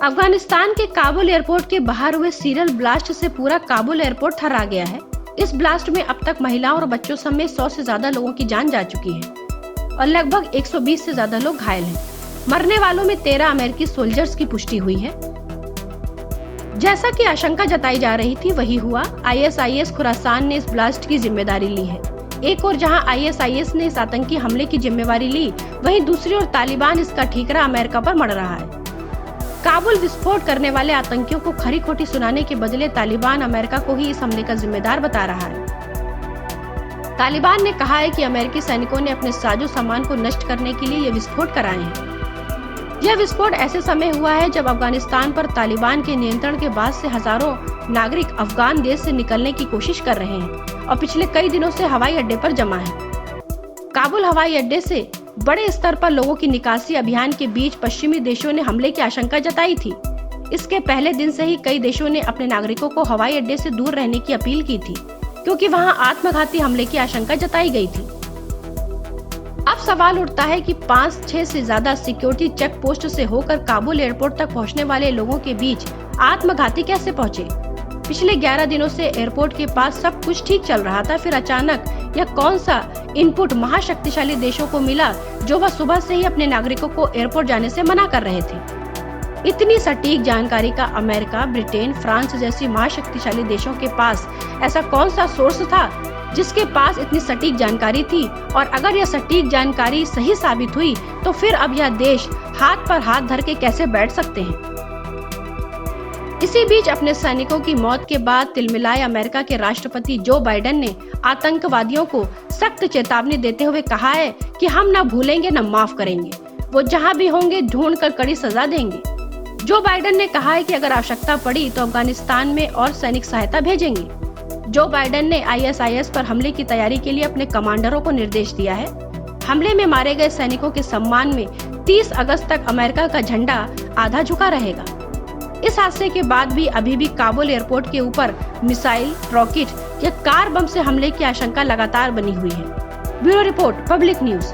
अफगानिस्तान के काबुल एयरपोर्ट के बाहर हुए सीरियल ब्लास्ट से पूरा काबुल एयरपोर्ट थर्रा गया है। इस ब्लास्ट में अब तक महिलाओं और बच्चों समेत 100 से ज्यादा लोगों की जान जा चुकी है और लगभग 120 से ज्यादा लोग घायल हैं। मरने वालों में 13 अमेरिकी सोल्जर्स की पुष्टि हुई है। जैसा कि आशंका जताई जा रही थी वही हुआ। ISIS खुरासान ने इस ब्लास्ट की जिम्मेदारी ली है। एक और जहां ISIS ने इस आतंकी हमले की जिम्मेवारी ली, वहीं दूसरी ओर तालिबान इसका ठीकरा अमेरिका पर मढ़ रहा है। काबुल विस्फोट करने वाले आतंकियों को खरी खोटी सुनाने के बदले तालिबान अमेरिका को ही इस हमले का जिम्मेदार बता रहा है। तालिबान ने कहा है कि अमेरिकी सैनिकों ने अपने साजो सामान को नष्ट करने के लिए ये विस्फोट कराए हैं। यह विस्फोट ऐसे समय हुआ है जब अफगानिस्तान पर तालिबान के नियंत्रण के बाद से हजारों नागरिक अफगान देश से निकलने की कोशिश कर रहे हैं और पिछले कई दिनों से हवाई अड्डे पर जमा है। काबुल हवाई अड्डे से बड़े स्तर पर लोगों की निकासी अभियान के बीच पश्चिमी देशों ने हमले की आशंका जताई थी। इसके पहले दिन से ही कई देशों ने अपने नागरिकों को हवाई अड्डे से दूर रहने की अपील की थी, क्योंकि वहां आत्मघाती हमले की आशंका जताई गई थी। अब सवाल उठता है कि 5-6 से ज्यादा सिक्योरिटी चेक पोस्ट से होकर काबुल एयरपोर्ट तक पहुंचने वाले लोगों के बीच आत्मघाती कैसे पहुंचे? पिछले 11 दिनों से एयरपोर्ट के पास सब कुछ ठीक चल रहा था, फिर अचानक यह कौन सा इनपुट महाशक्तिशाली देशों को मिला जो वह सुबह से ही अपने नागरिकों को एयरपोर्ट जाने से मना कर रहे थे? इतनी सटीक जानकारी का अमेरिका, ब्रिटेन, फ्रांस जैसी महाशक्तिशाली देशों के पास ऐसा कौन सा सोर्स था जिसके पास इतनी सटीक जानकारी थी? और अगर यह सटीक जानकारी सही साबित हुई तो फिर अब यह देश हाथ पर हाथ धर के कैसे बैठ सकते हैं? इसी बीच अपने सैनिकों की मौत के बाद तिलमिलाए अमेरिका के राष्ट्रपति जो बाइडेन ने आतंकवादियों को सख्त चेतावनी देते हुए कहा है कि हम न भूलेंगे न माफ करेंगे, वो जहां भी होंगे ढूंढ कर कड़ी सजा देंगे। जो बाइडेन ने कहा है कि अगर आवश्यकता पड़ी तो अफगानिस्तान में और सैनिक सहायता भेजेंगे। जो बाइडेन ने ISIS पर हमले की तैयारी के लिए अपने कमांडरों को निर्देश दिया है। हमले में मारे गए सैनिकों के सम्मान में 30 अगस्त तक अमेरिका का झंडा आधा झुका रहेगा। इस हादसे के बाद भी अभी भी काबुल एयरपोर्ट के ऊपर मिसाइल, रॉकेट या कार बम से हमले की आशंका लगातार बनी हुई है। Bureau report, public news.